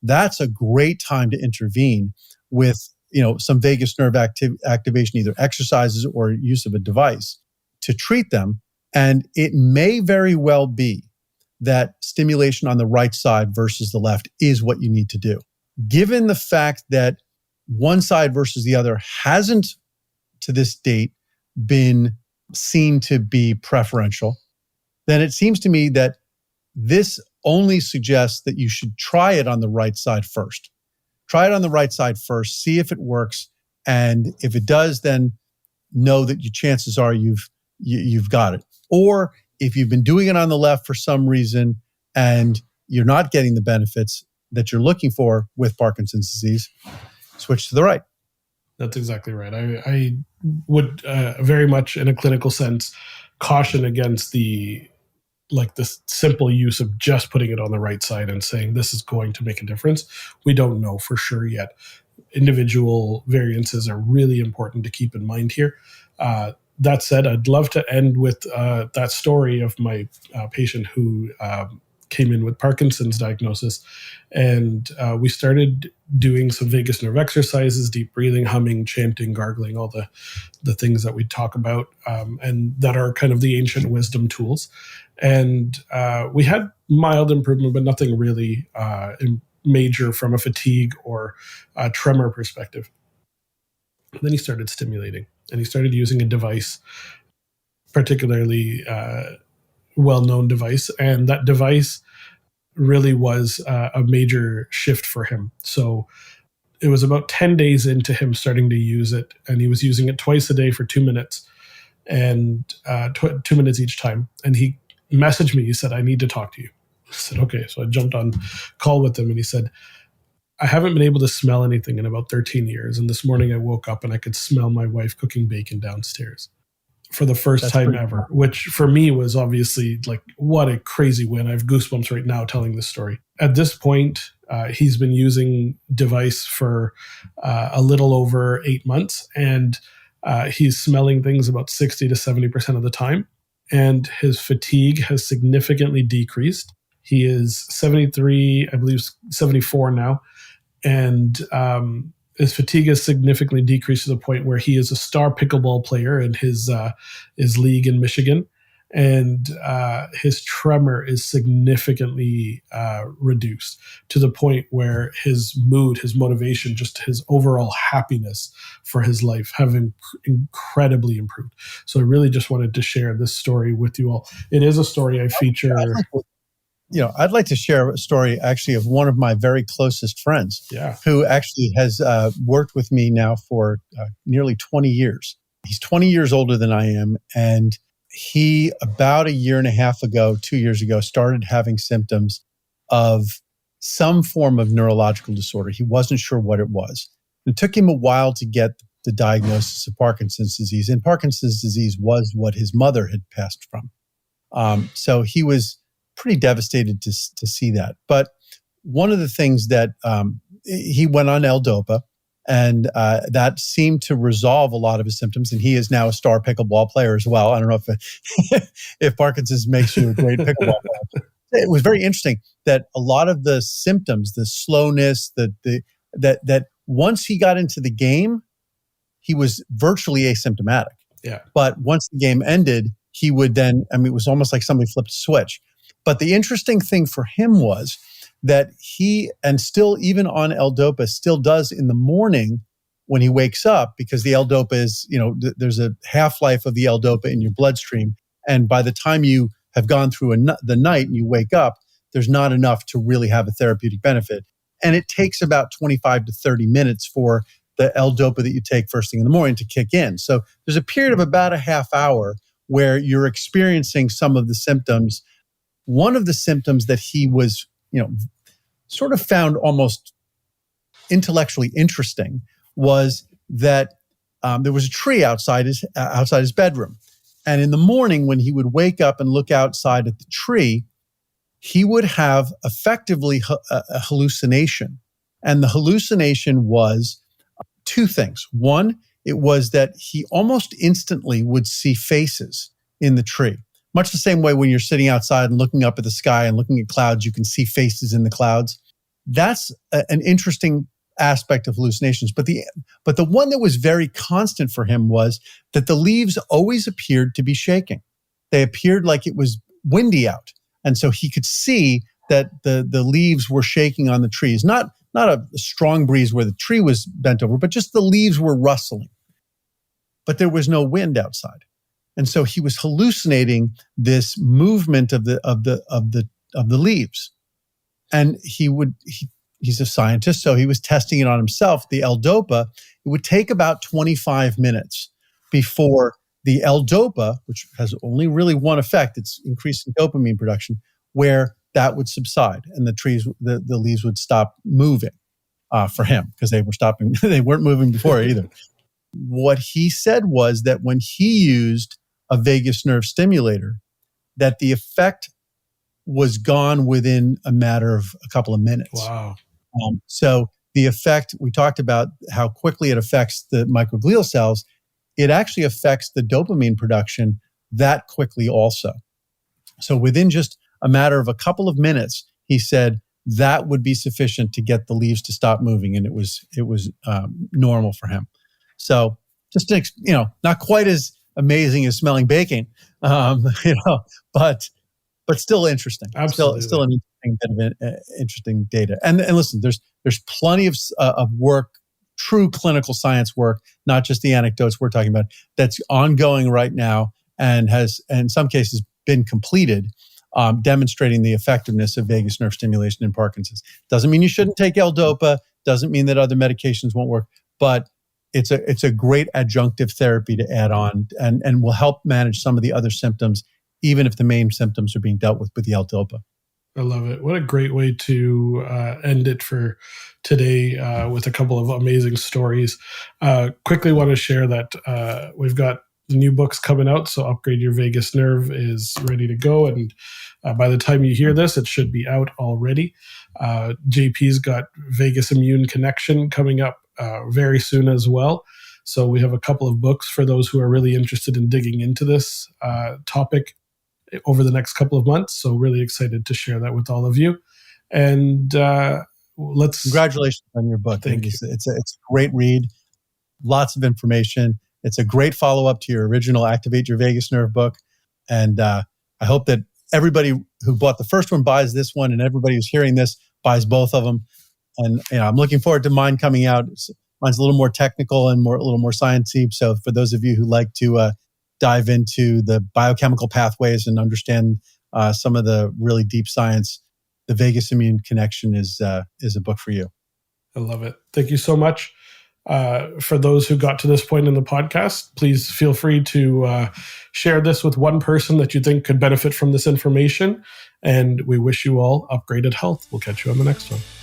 That's a great time to intervene with some vagus nerve activation, either exercises or use of a device to treat them. And it may very well be that stimulation on the right side versus the left is what you need to do. Given the fact that one side versus the other hasn't, to this date, been seen to be preferential, then it seems to me that this only suggests that you should try it on the right side first. Try it on the right side first, see if it works, and if it does, then know that your chances are you've got it. Or if you've been doing it on the left for some reason and you're not getting the benefits that you're looking for with Parkinson's disease, switch to the right. That's exactly right. I would very much, in a clinical sense, caution against the simple use of just putting it on the right side and saying this is going to make a difference. We don't know for sure yet. Individual variances are really important to keep in mind here. That said, I'd love to end with that story of my patient who came in with Parkinson's diagnosis. And we started doing some vagus nerve exercises, deep breathing, humming, chanting, gargling, all the things that we talk about and that are kind of the ancient wisdom tools. And we had mild improvement, but nothing really major from a fatigue or a tremor perspective. Then he started stimulating, and he started using a device, particularly well-known device, and that device really was a major shift for him. So it was about 10 days into him starting to use it, and he was using it twice a day for 2 minutes, and 2 minutes each time. And he messaged me. He said, "I need to talk to you." I said, "Okay." So I jumped on call with him, and he said, "I haven't been able to smell anything in about 13 years. And this morning I woke up and I could smell my wife cooking bacon downstairs." for the first time ever, which for me was obviously like, what a crazy win. I have goosebumps right now telling this story. At this point, he's been using device for a little over 8 months, and he's smelling things about 60 to 70% of the time. And his fatigue has significantly decreased. He is 73, I believe 74 now. And his fatigue has significantly decreased to the point where he is a star pickleball player in his league in Michigan. And his tremor is significantly reduced to the point where his mood, his motivation, just his overall happiness for his life have incredibly improved. So I really just wanted to share this story with you all. It is a story I feature. I'd like to share a story actually of one of my very closest friends who actually has worked with me now for nearly 20 years. He's 20 years older than I am. And he, about 1.5 years ago, 2 years ago, started having symptoms of some form of neurological disorder. He wasn't sure what it was. It took him a while to get the diagnosis of Parkinson's disease. And Parkinson's disease was what his mother had passed from. So he was pretty devastated to see that. But one of the things that he went on l-dopa, and that seemed to resolve a lot of his symptoms. And he is now a star pickleball player as well. I don't know if Parkinson's makes you a great pickleball player. It was very interesting that a lot of the symptoms, the slowness, that once he got into the game, he was virtually asymptomatic. Yeah. But once the game ended, he would then, it was almost like somebody flipped a switch. But the interesting thing for him was that he, and still even on l-dopa, still does in the morning when he wakes up, because the l-dopa is, there's a half-life of the l-dopa in your bloodstream. And by the time you have gone through the night and you wake up, there's not enough to really have a therapeutic benefit. And it takes about 25 to 30 minutes for the l-dopa that you take first thing in the morning to kick in. So there's a period of about a half hour where you're experiencing some of the symptoms. One of the symptoms that he was, sort of found almost intellectually interesting was that there was a tree outside his bedroom. And in the morning, when he would wake up and look outside at the tree, he would have effectively a hallucination. And the hallucination was two things. One, it was that he almost instantly would see faces in the tree. Much the same way when you're sitting outside and looking up at the sky and looking at clouds, you can see faces in the clouds. That's an interesting aspect of hallucinations. But the one that was very constant for him was that the leaves always appeared to be shaking. They appeared like it was windy out. And so he could see that the leaves were shaking on the trees. Not a strong breeze where the tree was bent over, but just the leaves were rustling. But there was no wind outside. And so he was hallucinating this movement of the leaves. And he's a scientist, so he was testing it on himself. The l-dopa, it would take about 25 minutes before the l-dopa, which has only really one effect, it's increasing dopamine production, where that would subside and the leaves would stop moving for him, because they weren't moving before either. What he said was that when he used a vagus nerve stimulator, that the effect was gone within a matter of a couple of minutes. Wow. So the effect, we talked about how quickly it affects the microglial cells. It actually affects the dopamine production that quickly also. So within just a matter of a couple of minutes, he said that would be sufficient to get the leaves to stop moving, and it was normal for him. So just not quite as amazing as smelling bacon, but still interesting. Absolutely. Still an interesting bit of interesting data. And listen, there's plenty of work, true clinical science work, not just the anecdotes we're talking about, that's ongoing right now and has, in some cases, been completed, demonstrating the effectiveness of vagus nerve stimulation in Parkinson's. Doesn't mean you shouldn't take L-dopa. Doesn't mean that other medications won't work, but it's a great adjunctive therapy to add on and will help manage some of the other symptoms, even if the main symptoms are being dealt with the L-dopa. I love it. What a great way to end it for today with a couple of amazing stories. Quickly want to share that we've got The new book's coming out, so Upgrade Your Vagus Nerve is ready to go. And by the time you hear this, it should be out already. JP's got Vagus Immune Connection coming up very soon as well. So we have a couple of books for those who are really interested in digging into this topic over the next couple of months. So really excited to share that with all of you. And congratulations on your book. Thank you. It's a great read. Lots of information. It's a great follow-up to your original Activate Your Vagus Nerve book. And I hope that everybody who bought the first one buys this one, and everybody who's hearing this buys both of them. And I'm looking forward to mine coming out. Mine's a little more technical and a little more sciencey. So for those of you who like to dive into the biochemical pathways and understand some of the really deep science, the Vagus Immune Connection is a book for you. I love it. Thank you so much. For those who got to this point in the podcast, please feel free to share this with one person that you think could benefit from this information. And we wish you all upgraded health. We'll catch you on the next one.